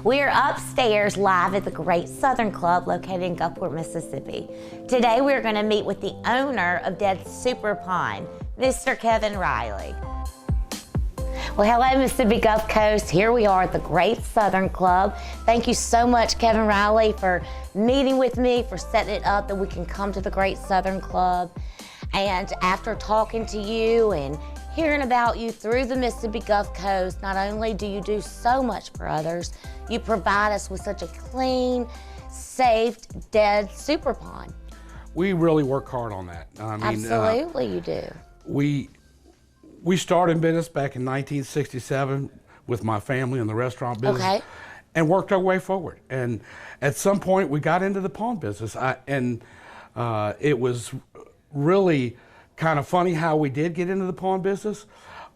We are upstairs live at the Great Southern Club located in Gulfport, Mississippi. Today we are going to meet with the owner of Dead Super Pond, Mr. Kevin Rhiley. Well, hello, Mississippi Gulf Coast. Here we are at the Great Southern Club. Thank you so much, Kevin Rhiley, for meeting with me, for setting it up that we can come to the Great Southern Club. And after talking to you and hearing about you through the Mississippi Gulf Coast, not only do you do so much for others, you provide us with such a clean, safe, dead super pond. We really work hard on that. I mean, absolutely, you do. We started in business back in 1967 with my family in the restaurant business, Okay. and worked our way forward. And at some point, we got into the pond business, it was really kind of funny how we did get into the pond business,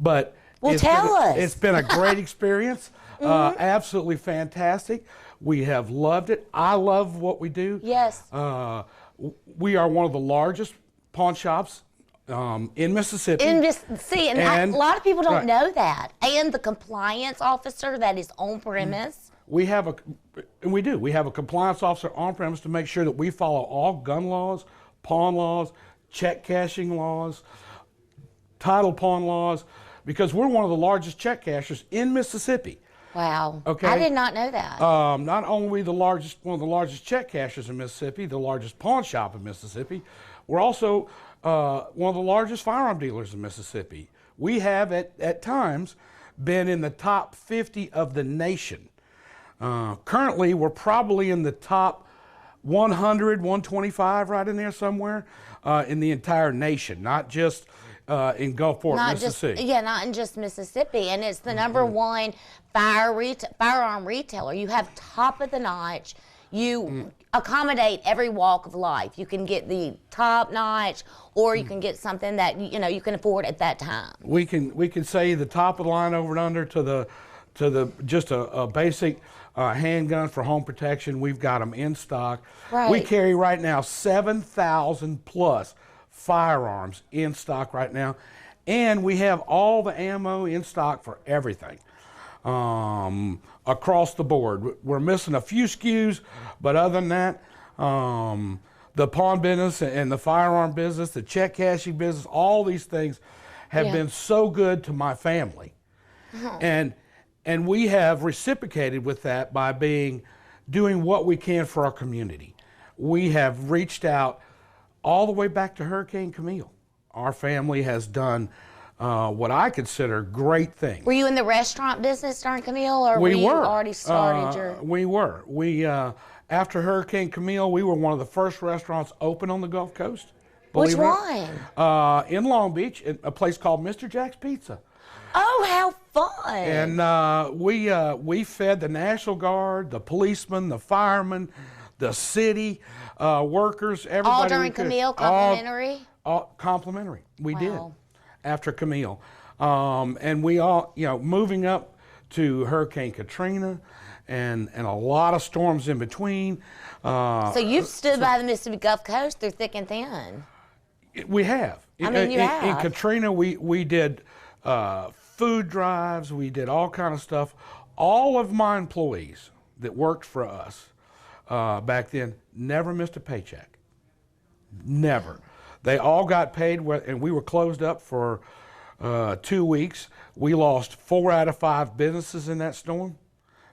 but tell us. It's been a great experience, absolutely fantastic. We have loved it. I love what we do. Yes. We are one of the largest pawn shops in Mississippi. And a lot of people don't know that. And the compliance officer that is on premise. We have a compliance officer on premise to make sure that we follow all gun laws, pawn laws, check cashing laws, title pawn laws, because we're one of the largest check cashers in Mississippi. Wow. Okay. I did not know that. Not only one of the largest check cashers in Mississippi, the largest pawn shop in Mississippi, we're also one of the largest firearm dealers in Mississippi. We have at times been in the top 50 of the nation. Currently, we're probably in the top 100, 125, right in there somewhere, in the entire nation, not just in Gulfport, Mississippi. Not in just Mississippi. And it's the number one firearm retailer. You have top of the notch. You accommodate every walk of life. You can get the top notch, or you can get something that you can afford at that time. We can say the top of the line over and under to the just a basic handgun for home protection. We've got them in stock. Right. We carry right now 7,000 plus firearms in stock right now, and we have all the ammo in stock for everything across the board. We're missing a few SKUs, but other than that, the pawn business and the firearm business, the check cashing business, all these things have been so good to my family. And we have reciprocated with that by doing what we can for our community. We have reached out all the way back to Hurricane Camille. Our family has done what I consider great things. Were you in the restaurant business during Camille, or we were you were. already started your... We were. After Hurricane Camille, we were one of the first restaurants open on the Gulf Coast. Which one? In Long Beach, in a place called Mr. Jack's Pizza. Oh, how fun! And we fed the National Guard, the policemen, the firemen, the city workers, everybody. All during Camille, complimentary? All complimentary. We did after Camille. And we all, moving up to Hurricane Katrina and a lot of storms in between. So you've stood by the Mississippi Gulf Coast through thick and thin. We have. I mean, you have. In Katrina, we did food drives, we did all kind of stuff. All of my employees that worked for us back then never missed a paycheck. Never. They all got paid, and we were closed up for 2 weeks. We lost 4 out of 5 businesses in that storm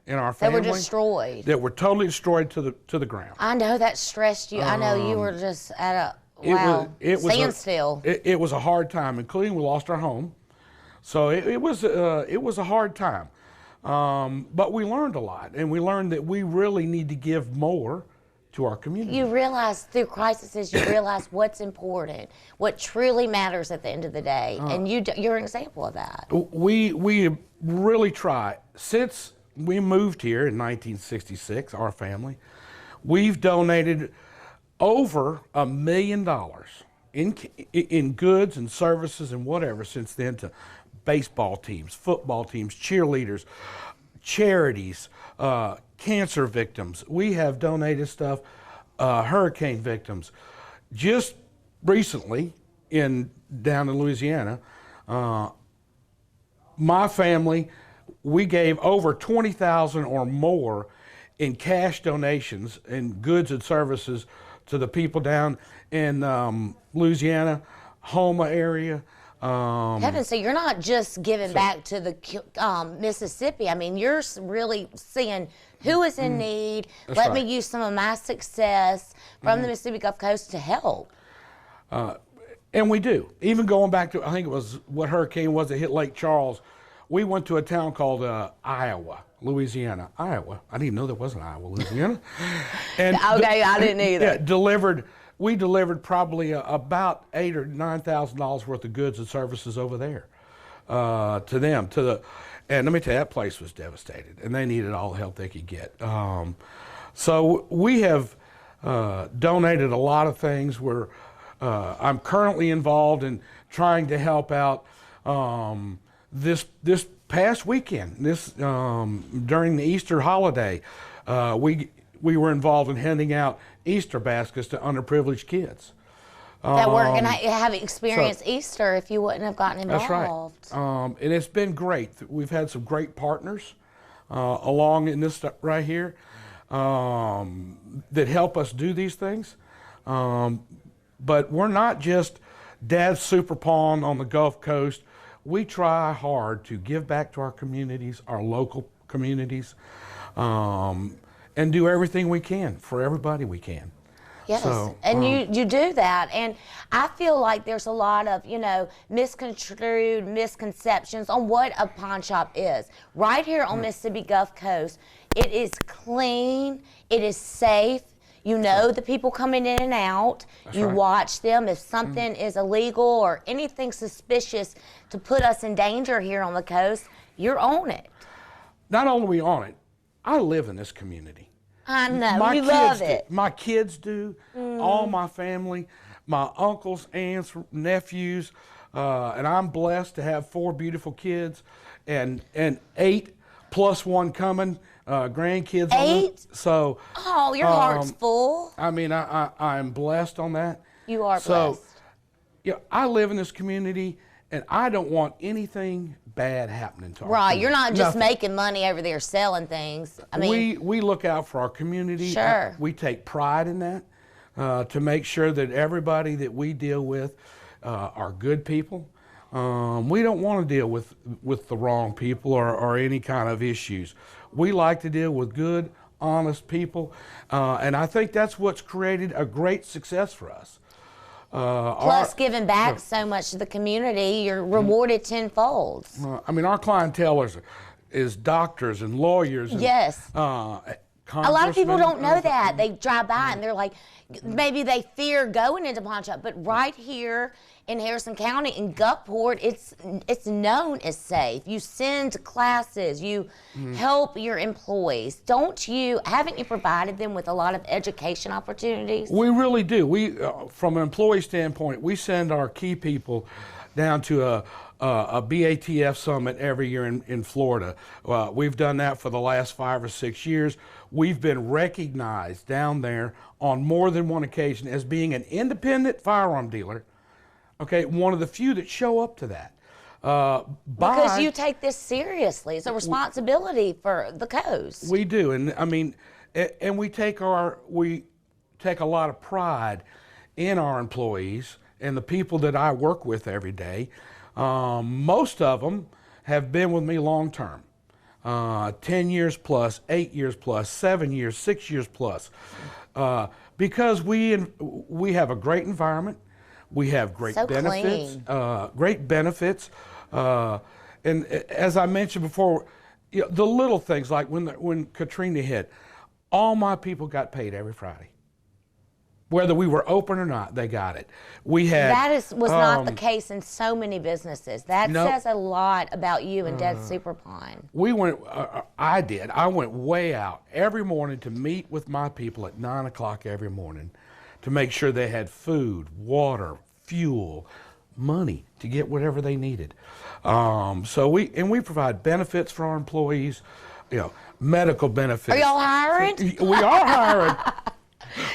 in our family. They were destroyed. That were totally destroyed to the ground. I know that stressed you. I know you were just at a standstill. It was a hard time, including we lost our home. So it was a hard time, but we learned a lot, and we learned that we really need to give more to our community. You realize through crises, you realize what's important, what truly matters at the end of the day, and you're an example of that. We really try. Since we moved here in 1966, our family, we've donated over $1 million in goods and services and whatever since then to baseball teams, football teams, cheerleaders, charities, cancer victims. We have donated stuff, hurricane victims. Just recently, down in Louisiana, my family we gave over 20,000 or more in cash donations and goods and services to the people down in Louisiana, Houma area. Kevin, so you're not just giving back to the Mississippi. I mean, you're really seeing who is in need. Let me use some of my success from the Mississippi Gulf Coast to help. And we do. Even going back to, I think it was, what hurricane was that hit Lake Charles, we went to a town called Louisiana. I didn't even know there was an Iowa, Louisiana. And okay, I didn't either. Yeah, we delivered probably about $8,000 or $9,000 worth of goods and services over there to them. And let me tell you, that place was devastated, and they needed all the help they could get. So we have donated a lot of things. I'm currently involved in trying to help out this past weekend. During the Easter holiday, we were involved in handing out Easter baskets to underprivileged kids. That weren't going to have experienced Easter if you wouldn't have gotten involved. That's right. And it's been great. We've had some great partners along in this right here that help us do these things. But we're not just Dad's Super Pawn on the Gulf Coast. We try hard to give back to our communities, our local communities, and do everything we can for everybody we can. Yes, so, and you do that, and I feel like there's a lot of, misconstrued misconceptions on what a pawn shop is. Right here on Mississippi Gulf Coast, it is clean, it is safe. You know the people coming in and out. That's you right. watch them. If something is illegal or anything suspicious to put us in danger here on the coast, you're on it. Not only are we on it, I live in this community. I know, you love it. My kids do, all my family, my uncles, aunts, nephews, and I'm blessed to have 4 beautiful kids and 8 plus 1 coming, grandkids. 8? So. Oh, your heart's full. I mean, I'm blessed on that. You are blessed. So, I live in this community, and I don't want anything bad happening to our community. You're not just making money over there selling things. I mean, we look out for our community. Sure. We take pride in that to make sure that everybody that we deal with are good people. We don't want to deal with the wrong people or any kind of issues. We like to deal with good, honest people, and I think that's what's created a great success for us. Plus, giving back so much to the community, you're rewarded tenfold. I mean, our clientele is doctors and lawyers. And, yes. A lot of people don't know that. They drive by and they're like, maybe they fear going into pawn shop, but right here in Harrison County, in Gulfport, it's known as safe. You send classes, you help your employees. Haven't you provided them with a lot of education opportunities? We really do. We, from an employee standpoint, we send our key people down to a BATF summit every year in Florida. We've done that for the last 5 or 6 years. We've been recognized down there on more than one occasion as being an independent firearm dealer. Okay, one of the few that show up to that. Because you take this seriously. It's a responsibility for the coast. We do, and I mean, and we take a lot of pride in our employees and the people that I work with every day. Most of them have been with me long term. 10 years plus, 8 years plus, 7 years, 6 years plus. Because we have a great environment. We have great benefits, and as I mentioned before, the little things like when Katrina hit, all my people got paid every Friday. Whether we were open or not, they got it. Was not the case in so many businesses. That says a lot about you and Dad's Super Pawn. I went way out every morning to meet with my people at 9 o'clock every morning to make sure they had food, water, fuel, money to get whatever they needed. So we provide benefits for our employees, medical benefits. Are y'all hiring? We are hiring.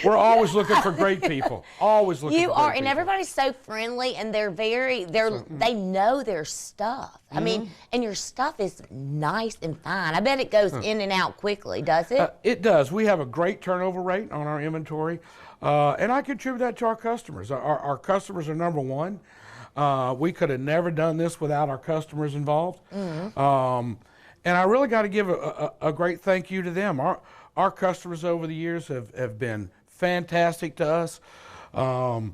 We're always looking for great people. Always looking for great and people. everybody's so friendly, and they know their stuff. I mean, and your stuff is nice and fine. I bet it goes in and out quickly, does it? It does. We have a great turnover rate on our inventory, and I contribute that to our customers. Our customers are number one. We could have never done this without our customers involved. And I really got to give a great thank you to them. Our customers over the years have been fantastic to us. And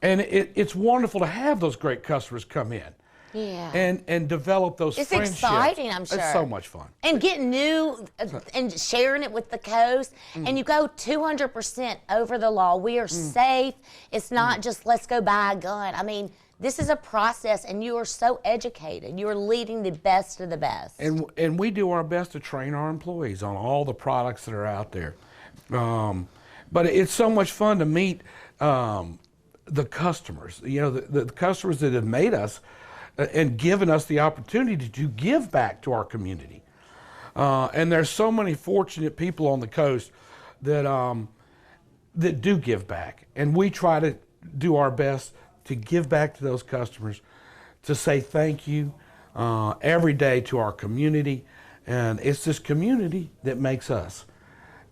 it's wonderful to have those great customers come in. Yeah. And develop those friendships. It's exciting, I'm sure. It's so much fun. And getting new and sharing it with the coast. And you go 200% over the law. We are safe. It's not just let's go buy a gun. I mean, this is a process, and you are so educated. You are leading the best of the best. And we do our best to train our employees on all the products that are out there. But it's so much fun to meet the customers. You know, the customers that have made us and given us the opportunity to give back to our community. And there's so many fortunate people on the coast that that do give back, and we try to do our best to give back to those customers, to say thank you every day to our community. And it's this community that makes us,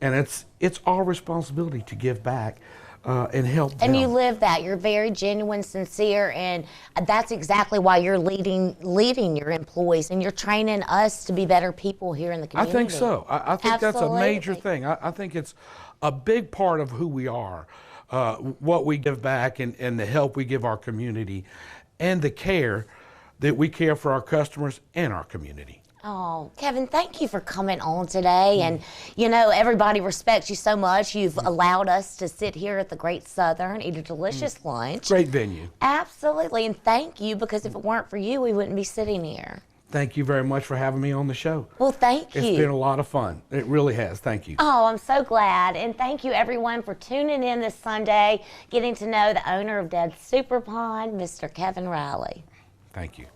and it's our responsibility to give back and help them. And you live that. You're very genuine, sincere, and that's exactly why you're leading your employees, and you're training us to be better people here in the community. I think so. I think that's a major Absolutely. thing. I think it's a big part of who we are, what we give back, and the help we give our community, and the care that we care for our customers and our community. Oh, Kevin, thank you for coming on today. And, you know, everybody respects you so much. You've allowed us to sit here at the Great Southern, eat a delicious lunch. Great venue. Absolutely. And thank you, because if it weren't for you, we wouldn't be sitting here. Thank you very much for having me on the show. Well, thank you. It's been a lot of fun. It really has. Thank you. Oh, I'm so glad. And thank you, everyone, for tuning in this Sunday, getting to know the owner of Dead Super Pond, Mr. Kevin Rhiley. Thank you.